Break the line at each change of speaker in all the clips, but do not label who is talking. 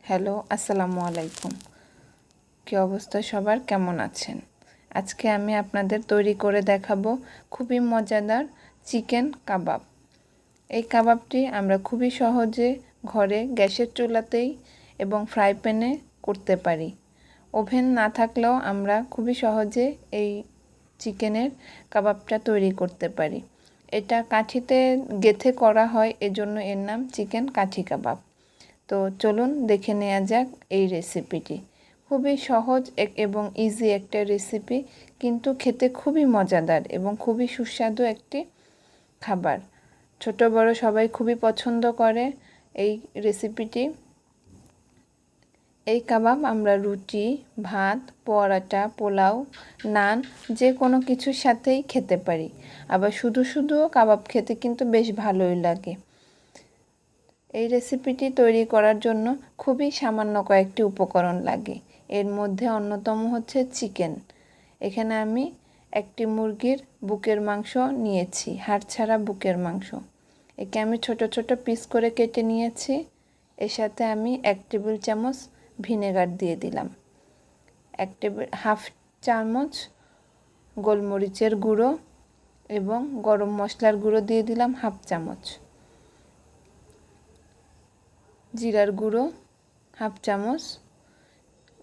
Hello, আসসালামু আলাইকুম। কি অবস্থা সবার, কেমন আছেন? আজকে আমি আপনাদের তৈরি করে দেখাবো খুবই মজাদার চিকেন কাবাব। এই কাবাবটি আমরা খুবই সহজে ঘরে গ্যাসের চুলাতেই এবং ফ্রাই প্যানে করতে পারি। ওভেন না থাকলেও আমরা খুবই সহজে এই চিকেনের কাবাবটা তৈরি করতে পারি। এটা কাঠিতে গেঁথে করা হয়, এজন্য এর নাম চিকেন কাঠি কাবাব। তো চলুন দেখে নেওয়া যাক এই রেসিপিটি। খুবই সহজ এবং ইজি একটা রেসিপি, কিন্তু খেতে খুবই মজাদার এবং খুবই সুস্বাদু একটি খাবার। ছোট বড় সবাই খুবই পছন্দ করে এই রেসিপিটি। এই কাবাব আমরা রুটি, ভাত, পরোটা, পোলাও, নান যে কোনো কিছুর সাথেই খেতে পারি। আবার শুধু শুধুও কাবাব খেতে কিন্তু বেশ ভালোই লাগে। এই রেসিপিটি তৈরি করার জন্য খুবই সামান্য কয়েকটি উপকরণ লাগে। এর মধ্যে অন্যতম হচ্ছে চিকেন। এখানে আমি একটি মুরগির বুকের মাংস নিয়েছি, হাড় ছাড়া বুকের মাংস। একে আমি ছোট ছোট পিস করে কেটে নিয়েছি। এর সাথে আমি 1 টেবিল চামচ ভিনেগার দিয়ে দিলাম, 1.5 চামচ গোলমরিচের গুঁড়ো এবং গরম মশলার গুঁড়ো দিয়ে দিলাম 1/2 চামচ, জিরার গুঁড়ো 1/2 চামচ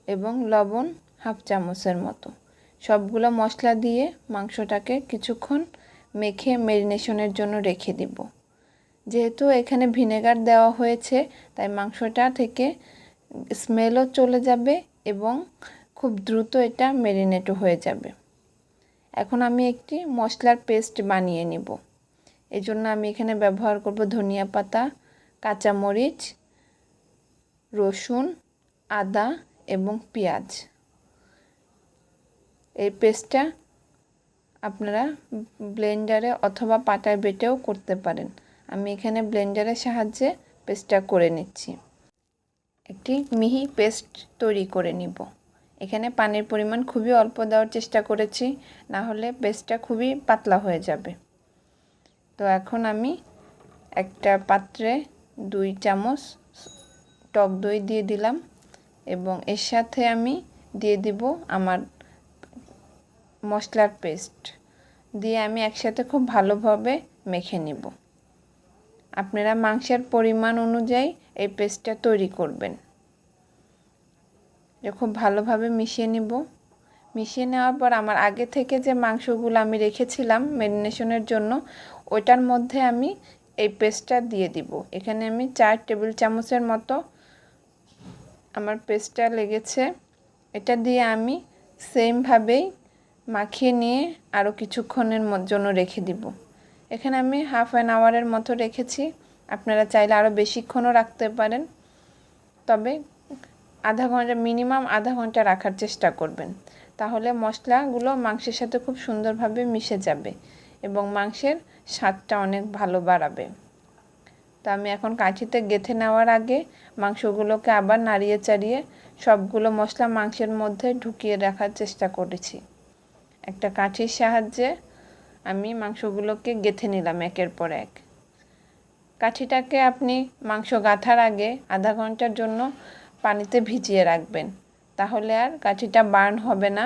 এবং লবণ 1/2 চামচের মতো। সবগুলো মশলা দিয়ে মাংসটাকে কিছুক্ষণ মেখে ম্যারিনেশনের জন্য রেখে দিব। যেহেতু এখানে ভিনেগার দেওয়া হয়েছে, তাই মাংসটা থেকে স্মেলও চলে যাবে এবং খুব দ্রুত এটা ম্যারিনেটও হয়ে যাবে। এখন আমি একটি মশলার পেস্ট বানিয়ে নিব। এজন্য আমি এখানে ব্যবহার করব ধনিয়া পাতা, কাঁচামরিচ, রসুন, আদা এবং পেঁয়াজ। এই পেস্টটা আপনারা ব্লেন্ডারে অথবা পাটায় বেটেও করতে পারেন। আমি এখানে ব্লেন্ডারের সাহায্যে পেস্টটা করে নিচ্ছি। একটি মিহি পেস্ট তৈরি করে নিব। এখানে পানির পরিমাণ খুবই অল্প দেওয়ার চেষ্টা করেছি, না হলে পেস্টটা খুবই পাতলা হয়ে যাবে। তো এখন আমি একটা পাত্রে 2 চামচ টক দই দিয়ে দিলাম এবং এর সাথে আমি দিয়ে দিব আমার মশলার পেস্ট দিয়ে আমি একসাথে খুব ভালোভাবে মেখে নিব। আপনারা মাংসের পরিমাণ অনুযায়ী এই পেস্টটা তৈরি করবেন। খুব ভালোভাবে মিশিয়ে নিব। মিশিয়ে নেওয়ার পর আমার আগে থেকে যে মাংসগুলো আমি রেখেছিলাম ম্যারিনেশনের জন্য, ওটার মধ্যে আমি এই পেস্টটা দিয়ে দিব। এখানে আমি 4 টেবিল চামচের মতো আমার পেস্টটা লেগেছে। এটা দিয়ে আমি সেমভাবেই মাখিয়ে নিয়ে আরও কিছুক্ষণের জন্য রেখে দিব। এখানে আমি 1/2 আওয়ারের মতো রেখেছি। আপনারা চাইলে আরও বেশিক্ষণও রাখতে পারেন, তবে আধা ঘন্টা, মিনিমাম আধা ঘন্টা রাখার চেষ্টা করবেন। তাহলে মশলাগুলো মাংসের সাথে খুব সুন্দরভাবে মিশে যাবে এবং মাংসের স্বাদটা অনেক ভালো বাড়াবে। তো আমি এখন কাঠিতে গেঁথে নেওয়ার আগে মাংসগুলোকে আবার নাড়িয়ে চাড়িয়ে সবগুলো মশলা মাংসের মধ্যে ঢুকিয়ে রাখার চেষ্টা করেছি। একটা কাঠির সাহায্যে আমি মাংসগুলোকে গেঁথে নিলাম একের পর এক। কাঠিটাকে আপনি মাংস গাঁথার আগে আধা ঘন্টার জন্য পানিতে ভিজিয়ে রাখবেন, তাহলে আর কাঠিটা বার্ন হবে না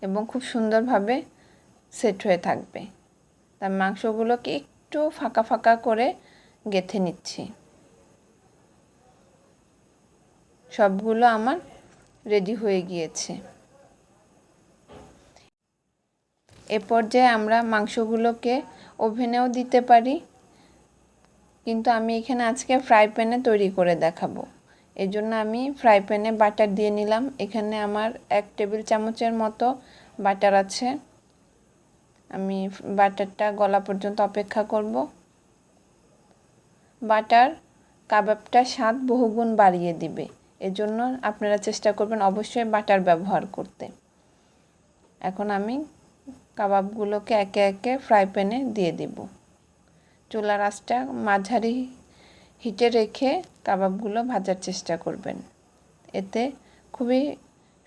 এবং খুব সুন্দরভাবে সেট হয়ে থাকবে। তাই মাংসগুলোকে একটু ফাঁকা ফাঁকা করে গেঁথে নিচ্ছি। সবগুলো আমার রেডি হয়ে গিয়েছে। এ পর্যায়ে আমরা মাংসগুলোকে ওভেনেও দিতে পারি, কিন্তু আমি এখানে আজকে ফ্রাই প্যানে তৈরি করে দেখাবো। এজন্য আমি ফ্রাই প্যানে বাটার দিয়ে নিলাম। এখানে আমার 1 টেবিল চামচের মতো বাটার আছে। আমি বাটারটা গলা পর্যন্ত অপেক্ষা করব। বাটার কাবাবটা স্বাদ বহুগুণ বাড়িয়ে দিবে, এজন্য আপনারা চেষ্টা করবেন অবশ্যই বাটার ব্যবহার করতে। এখন আমি কাবাবগুলোকে একে একে ফ্রাই প্যানে দিয়ে দিব। চুলার আঁচটা মাঝারি হিটে রেখে কাবাবগুলো ভাজার চেষ্টা করবেন। এতে খুবই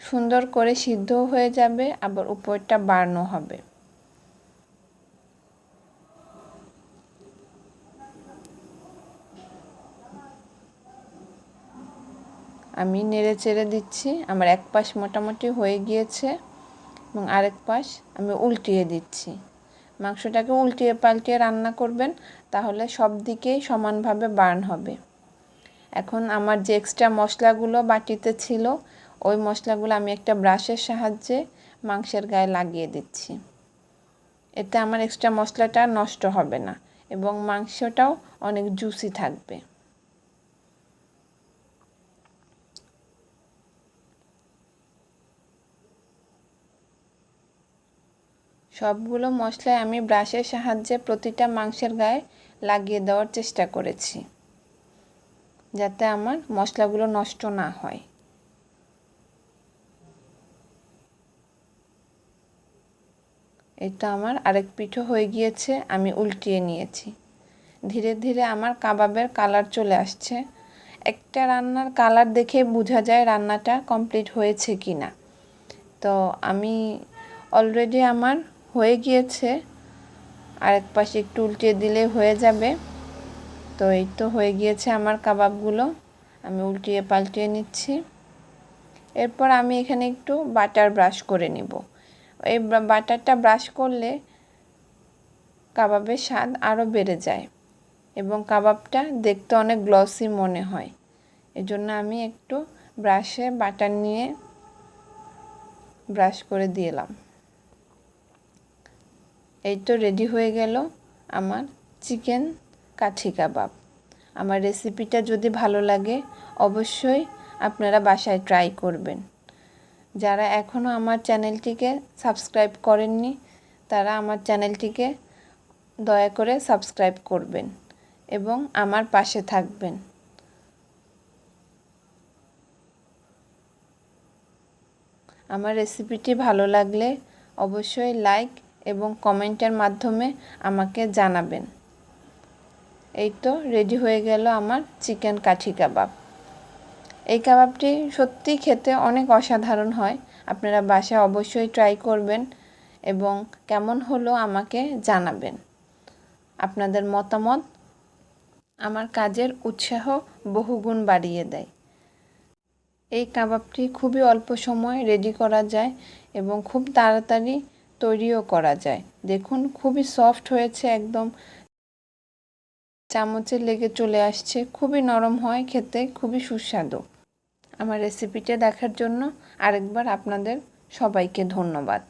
সুন্দর করে সিদ্ধ হয়ে যাবে, আবার উপরটা বার্নও হবে। আমি নেড়ে চেড়ে দিচ্ছি। আমার এক পাশ মোটামুটি হয়ে গিয়েছে এবং আরেক পাশ আমি উল্টিয়ে দিচ্ছি। মাংসটাকে উল্টিয়ে পাল্টিয়ে রান্না করবেন, তাহলে সব দিকেই সমানভাবে বার্ন হবে। এখন আমার যে এক্সট্রা মশলাগুলো বাটিতে ছিল, ওই মশলাগুলো আমি একটা ব্রাশের সাহায্যে মাংসের গায়ে লাগিয়ে দিচ্ছি। এতে আমার এক্সট্রা মশলাটা নষ্ট হবে না এবং মাংসটাও অনেক জুসি থাকবে। সবগুলো মশলাই আমি ব্রাশের সাহায্যে প্রতিটা মাংসের গায়ে লাগিয়ে দেওয়ার চেষ্টা করেছি, যাতে আমার মশলাগুলো নষ্ট না হয়। এটা আমার আরেক পিঠও হয়ে গিয়েছে, আমি উল্টিয়ে নিয়েছি। ধীরে ধীরে আমার কাবাবের কালার চলে আসছে। একটা রান্নার কালার দেখে বোঝা যায় রান্নাটা কমপ্লিট হয়েছে কি না। তো আমি অলরেডি আমার হয়ে গিয়েছে, আরেক পাশে একটু উল্টিয়ে দিলে হয়ে যাবে। তো এই তো হয়ে গিয়েছে আমার কাবাবগুলো, আমি উল্টিয়ে পাল্টিয়ে নিচ্ছি। এরপর আমি এখানে একটু বাটার ব্রাশ করে নিব। এই বাটারটা ব্রাশ করলে কাবাবের স্বাদ আরও বেড়ে যায় এবং কাবাবটা দেখতে অনেক গ্লসি মনে হয়। এজন্য আমি একটু ব্রাশে বাটার নিয়ে ব্রাশ করে দিলাম। এই তো রেডি হয়ে গেল আমার চিকেন কাঠি কাবাব। আমার রেসিপিটা যদি ভালো লাগে অবশ্যই আপনারা বাসায় ট্রাই করবেন। যারা এখনও আমার চ্যানেলটিকে সাবস্ক্রাইব করেননি, তারা আমার চ্যানেলটিকে দয়া করে সাবস্ক্রাইব করবেন এবং আমার পাশে থাকবেন। আমার রেসিপিটি ভালো লাগলে অবশ্যই লাইক এবং কমেন্টের মাধ্যমে আমাকে জানাবেন। এই তো রেডি হয়ে গেল আমার চিকেন কাঠি কাবাব। এই কাবাবটি সত্যিই খেতে অনেক অসাধারণ হয়। আপনারা বাসায় অবশ্যই ট্রাই করবেন এবং কেমন হলো আমাকে জানাবেন। আপনাদের মতামত আমার কাজের উৎসাহ বহুগুণ বাড়িয়ে দেয়। এই কাবাবটি খুবই অল্প সময় রেডি করা যায় এবং খুব তাড়াতাড়ি তৈরিও করা যায়। দেখুন খুবই সফট হয়েছে, একদম চামচে লেগে চলে আসছে। খুবই নরম হয়, খেতে খুবই সুস্বাদু। আমার রেসিপিটা দেখার জন্য আরেকবার আপনাদের সবাইকে ধন্যবাদ।